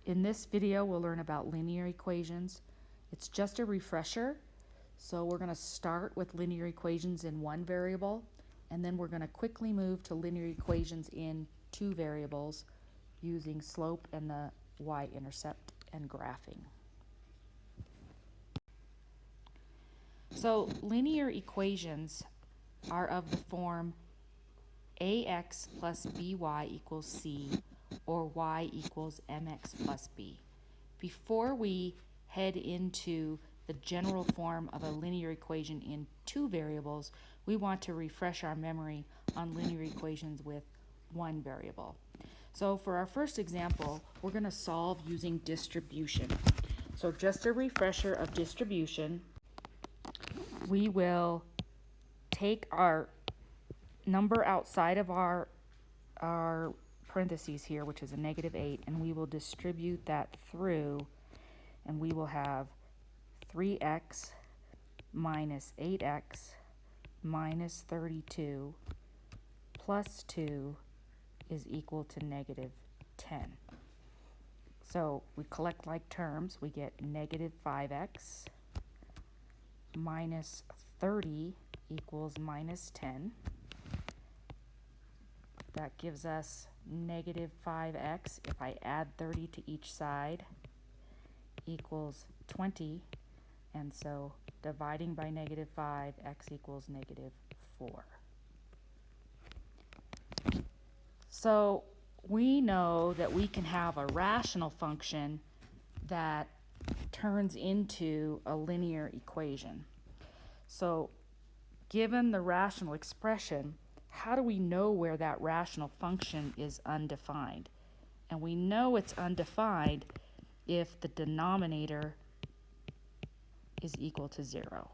In this video, we'll learn about linear equations. It's just a refresher. So we're going to start with linear equations in one variable, and then we're going to quickly move to linear equations in two variables using slope and the y-intercept and graphing. So linear equations are of the form ax plus by equals c, or y equals mx plus b. Before we head into the general form of a linear equation in two variables, we want to refresh our memory on linear equations with one variable. So for our first example, we're going to solve using distribution. So just a refresher of distribution, we will take our number outside of our parentheses here, which is a -8, and we will distribute that through, and we will have 3x minus 8x minus 32 plus 2 is equal to -10. So we collect like terms. We get -5x minus 30 equals -10. That gives us -5x, if I add 30 to each side, equals 20. And so dividing by -5, x equals -4. So we know that we can have a rational function that turns into a linear equation. So given the rational expression, how do we know where that rational function is undefined? And we know it's undefined if the denominator is equal to 0,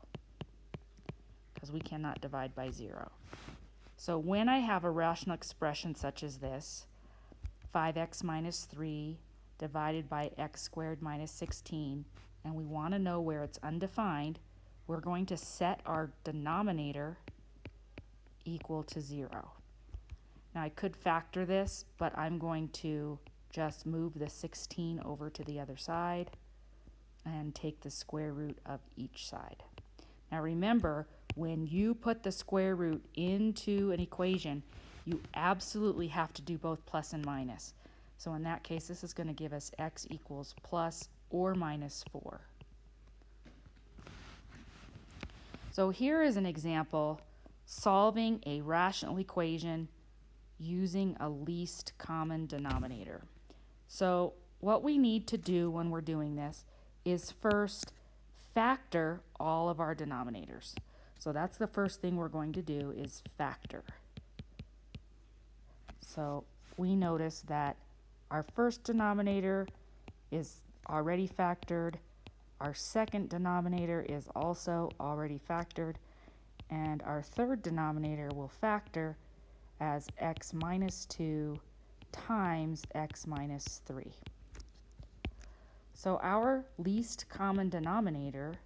because we cannot divide by 0. So when I have a rational expression such as this, 5x minus 3 divided by x squared minus 16, and we want to know where it's undefined, we're going to set our denominator equal to 0. Now I could factor this, but I'm going to just move the 16 over to the other side and take the square root of each side. Now remember, when you put the square root into an equation, you absolutely have to do both plus and minus. So in that case, this is going to give us x equals plus or minus 4. So here is an example solving a rational equation using a least common denominator. So what we need to do when we're doing this is first factor all of our denominators. So that's the first thing we're going to do, is factor. So we notice that our first denominator is already factored, our second denominator is also already factored, and our third denominator will factor as x minus 2 times x minus 3. So our least common denominator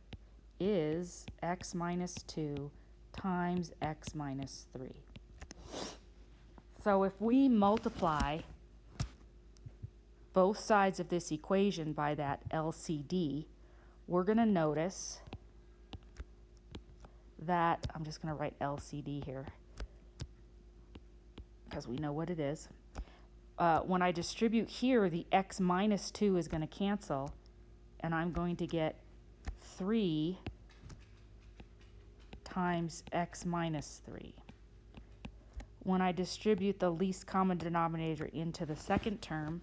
is x minus 2 times x minus 3. So if we multiply both sides of this equation by that LCD, we're going to notice that, I'm just going to write LCD here because we know what it is. When I distribute here, the x minus 2 is going to cancel, and I'm going to get 3 times x minus 3. When I distribute the least common denominator into the second term,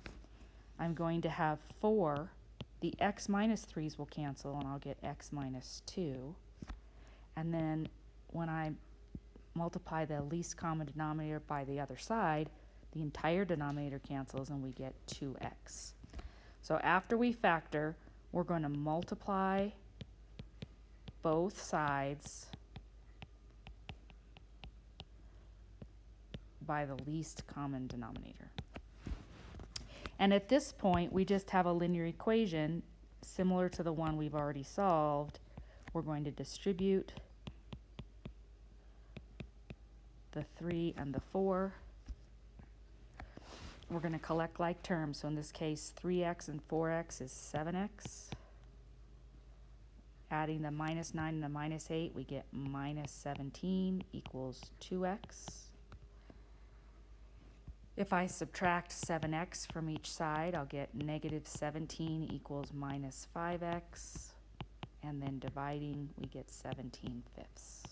I'm going to have 4. The x minus 3's will cancel, and I'll get x minus 2. And then when I multiply the least common denominator by the other side, the entire denominator cancels, and we get 2x. So after we factor, we're going to multiply both sides by the least common denominator. And at this point, we just have a linear equation similar to the one we've already solved. We're going to distribute the 3 and the 4. we're going to collect like terms. So in this case, 3x and 4x is 7x. Adding the minus 9 and the minus 8, we get minus 17 equals 2x. If I subtract 7x from each side, I'll get negative 17 equals minus 5x. And then dividing, we get 17/5.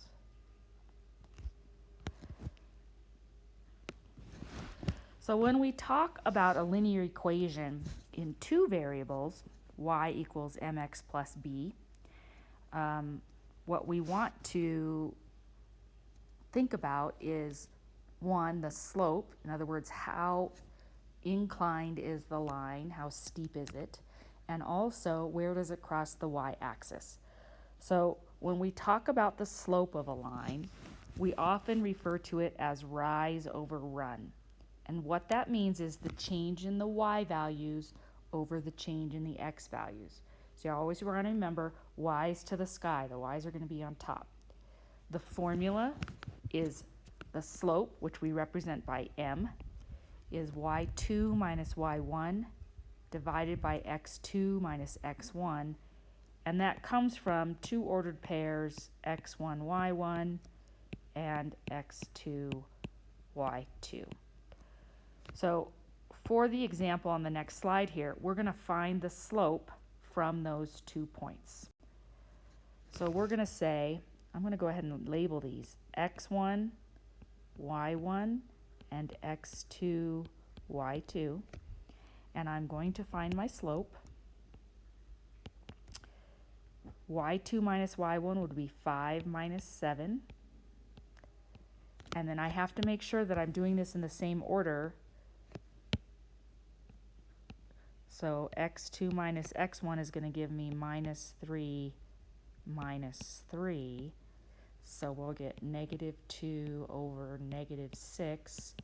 So when we talk about a linear equation in two variables, y equals mx plus b, what we want to think about is, one, the slope. In other words, how inclined is the line, how steep is it, and also where does it cross the y-axis. So when we talk about the slope of a line, we often refer to it as rise over run. And what that means is the change in the y values over the change in the x values. So you always want to remember, y's to the sky. The y's are going to be on top. The formula is the slope, which we represent by m, is y2 minus y1 divided by x2 minus x1. And that comes from two ordered pairs, x1, y1 and x2, y2. So for the example on the next slide here, we're going to find the slope from those 2 points. So we're going to say, I'm going to go ahead and label these x1, y1, and x2, y2. And I'm going to find my slope. y2 minus y1 would be 5 minus 7. And then I have to make sure that I'm doing this in the same order. So x2 minus x1 is going to give me minus 3 minus 3. So we'll get negative 2 over negative 6,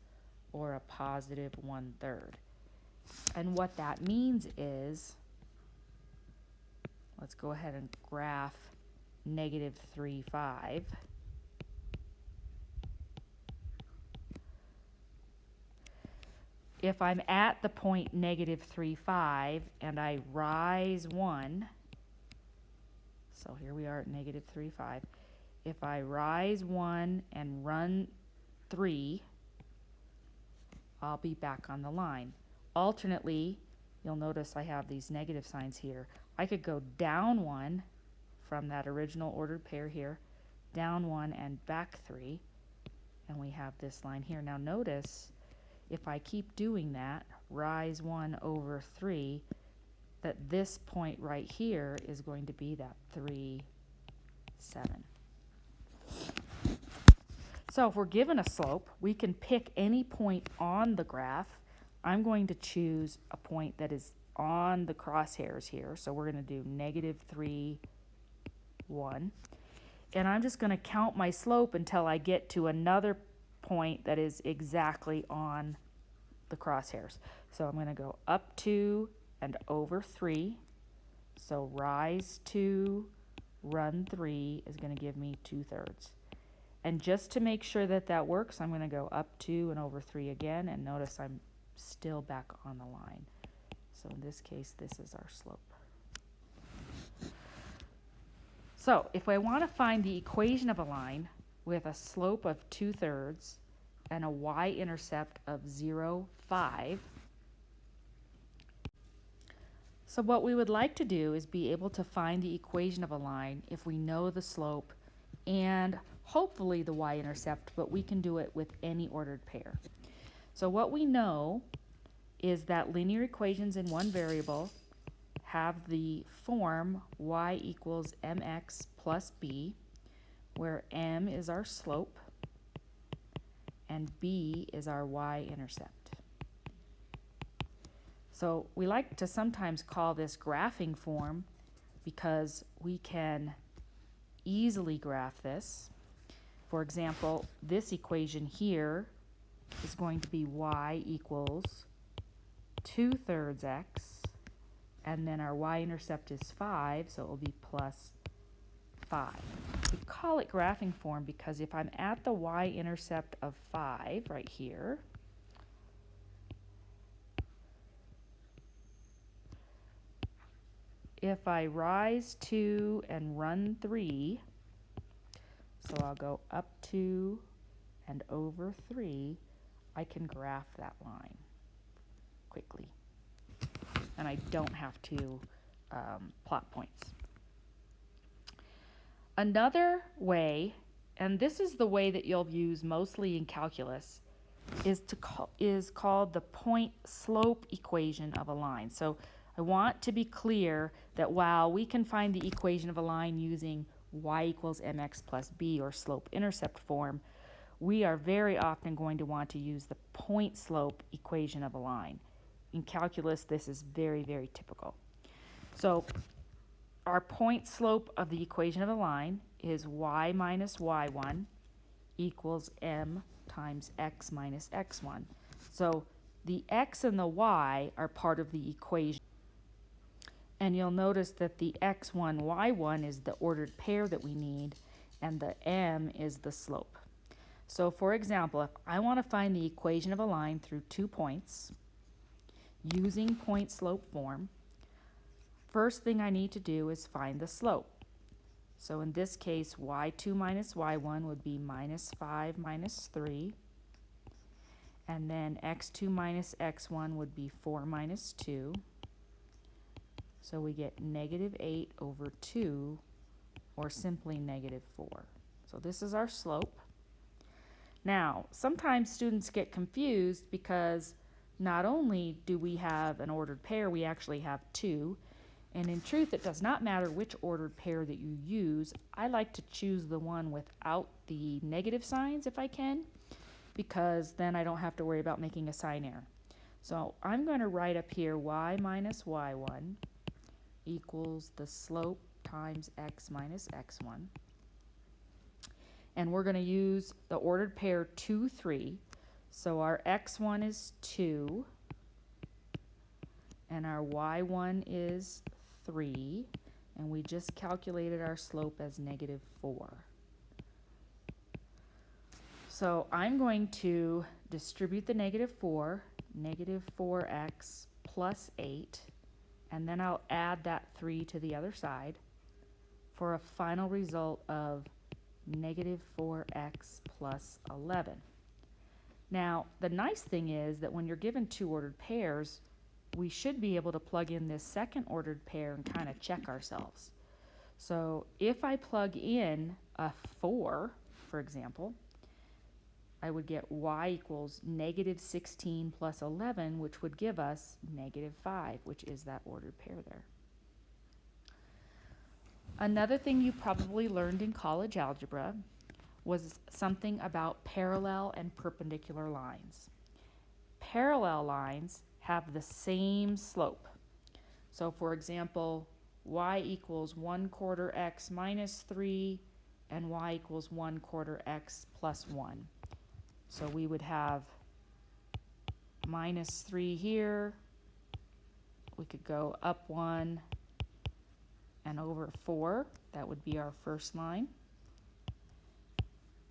or a positive 1/3. And what that means is, let's go ahead and graph negative 3, 5. If I'm at the point negative 3, 5, and I rise 1, so here we are at negative 3, 5. If I rise 1 and run 3, I'll be back on the line. Alternately, you'll notice I have these negative signs here. I could go down 1 from that original ordered pair here, down 1 and back 3, and we have this line here. Now notice, if I keep doing that, rise 1 over 3, that this point right here is going to be that 3, 7. So if we're given a slope, we can pick any point on the graph. I'm going to choose a point that is on the crosshairs here. So we're going to do negative 3, 1. And I'm just going to count my slope until I get to another point that is exactly on the crosshairs. So I'm going to go up 2 and over 3. So rise 2, run 3 is going to give me 2/3. And just to make sure that that works, I'm going to go up 2 and over 3 again, and notice I'm still back on the line. So in this case, this is our slope. So if I want to find the equation of a line with a slope of 2/3 and a y-intercept of 0, 5, so what we would like to do is be able to find the equation of a line if we know the slope and hopefully the y-intercept, but we can do it with any ordered pair. So what we know is that linear equations in one variable have the form y equals mx plus b, where m is our slope and b is our y-intercept. So we like to sometimes call this graphing form because we can easily graph this. For example, this equation here is going to be y equals 2/3 x, and then our y-intercept is 5, so it will be plus 5. We call it graphing form because if I'm at the y-intercept of 5 right here, if I rise 2 and run 3, so I'll go up 2 and over 3, I can graph that line quickly. And I don't have to plot points. Another way, and this is the way that you'll use mostly in calculus, is called the point slope equation of a line. So I want to be clear that while we can find the equation of a line using y equals mx plus b or slope intercept form, we are very often going to want to use the point slope equation of a line. In calculus, this is very, very typical. So our point slope of the equation of a line is y minus y1 equals m times x minus x1. So the x and the y are part of the equation. And you'll notice that the x1, y1 is the ordered pair that we need, and the m is the slope. So for example, if I want to find the equation of a line through 2 points using point slope form, first thing I need to do is find the slope. So in this case, y2 minus y1 would be minus 5 minus 3. And then x2 minus x1 would be 4 minus 2. So we get negative 8 over 2, or simply negative 4. So this is our slope. Now, sometimes students get confused because not only do we have an ordered pair, we actually have 2. And in truth, it does not matter which ordered pair that you use. I like to choose the one without the negative signs if I can, because then I don't have to worry about making a sign error. So I'm going to write up here y minus y1 equals the slope times x minus x1. And we're going to use the ordered pair 2, 3. So our x1 is 2, and our y1 is 3, and we just calculated our slope as negative 4. So I'm going to distribute the negative 4, negative 4x plus 8, and then I'll add that 3 to the other side for a final result of negative 4x plus 11. Now, the nice thing is that when you're given 2 ordered pairs, we should be able to plug in this second ordered pair and kind of check ourselves. So if I plug in a 4, for example, I would get y equals negative 16 plus 11, which would give us negative 5, which is that ordered pair there. Another thing you probably learned in college algebra was something about parallel and perpendicular lines. Parallel lines have the same slope. So for example, y equals 1/4 x minus 3 and y equals 1/4 x plus 1. So we would have minus 3 here. We could go up 1 and over 4. That would be our first line.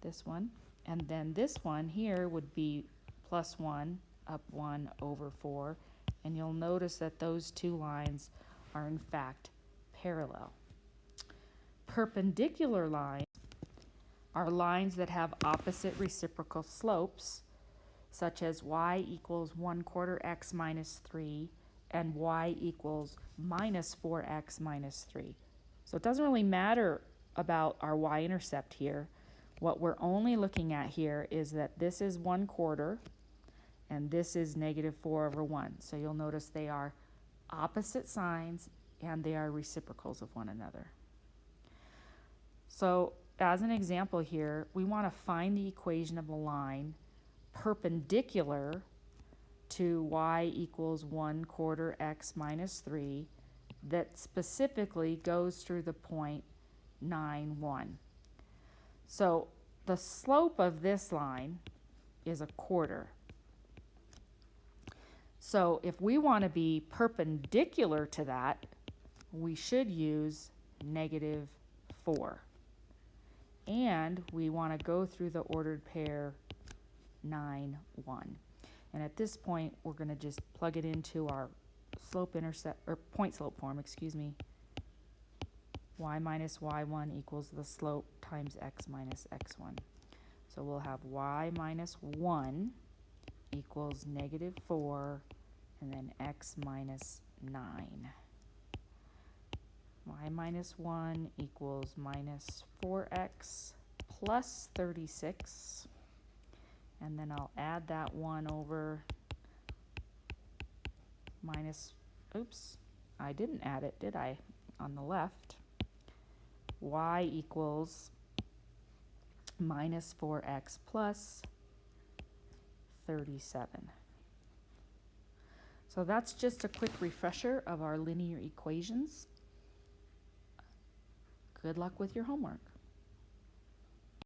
This one. And then this one here would be plus 1, up 1 over 4. And you'll notice that those two lines are in fact parallel. Perpendicular lines are lines that have opposite reciprocal slopes, such as y equals 1/4 x minus 3 and y equals minus 4x minus 3. So it doesn't really matter about our y-intercept here. What we're only looking at here is that this is 1/4 and this is negative 4 over 1. So you'll notice they are opposite signs and they are reciprocals of one another. So as an example here, we want to find the equation of a line perpendicular to y equals 1/4 x minus 3 that specifically goes through the point 9, 1. So the slope of this line is 1/4. So if we want to be perpendicular to that, we should use negative 4. And we want to go through the ordered pair 9, 1. And at this point, we're going to just plug it into our slope intercept, or point slope form, excuse me, y minus y1 equals the slope times x minus x1. So we'll have y minus 1 equals negative 4, and then x minus 9. Y minus 1 equals minus 4x plus 36. And then I'll add that 1 over minus, oops, I didn't add it, did I? On the left. Y equals minus 4x plus 37. So that's just a quick refresher of our linear equations. Good luck with your homework.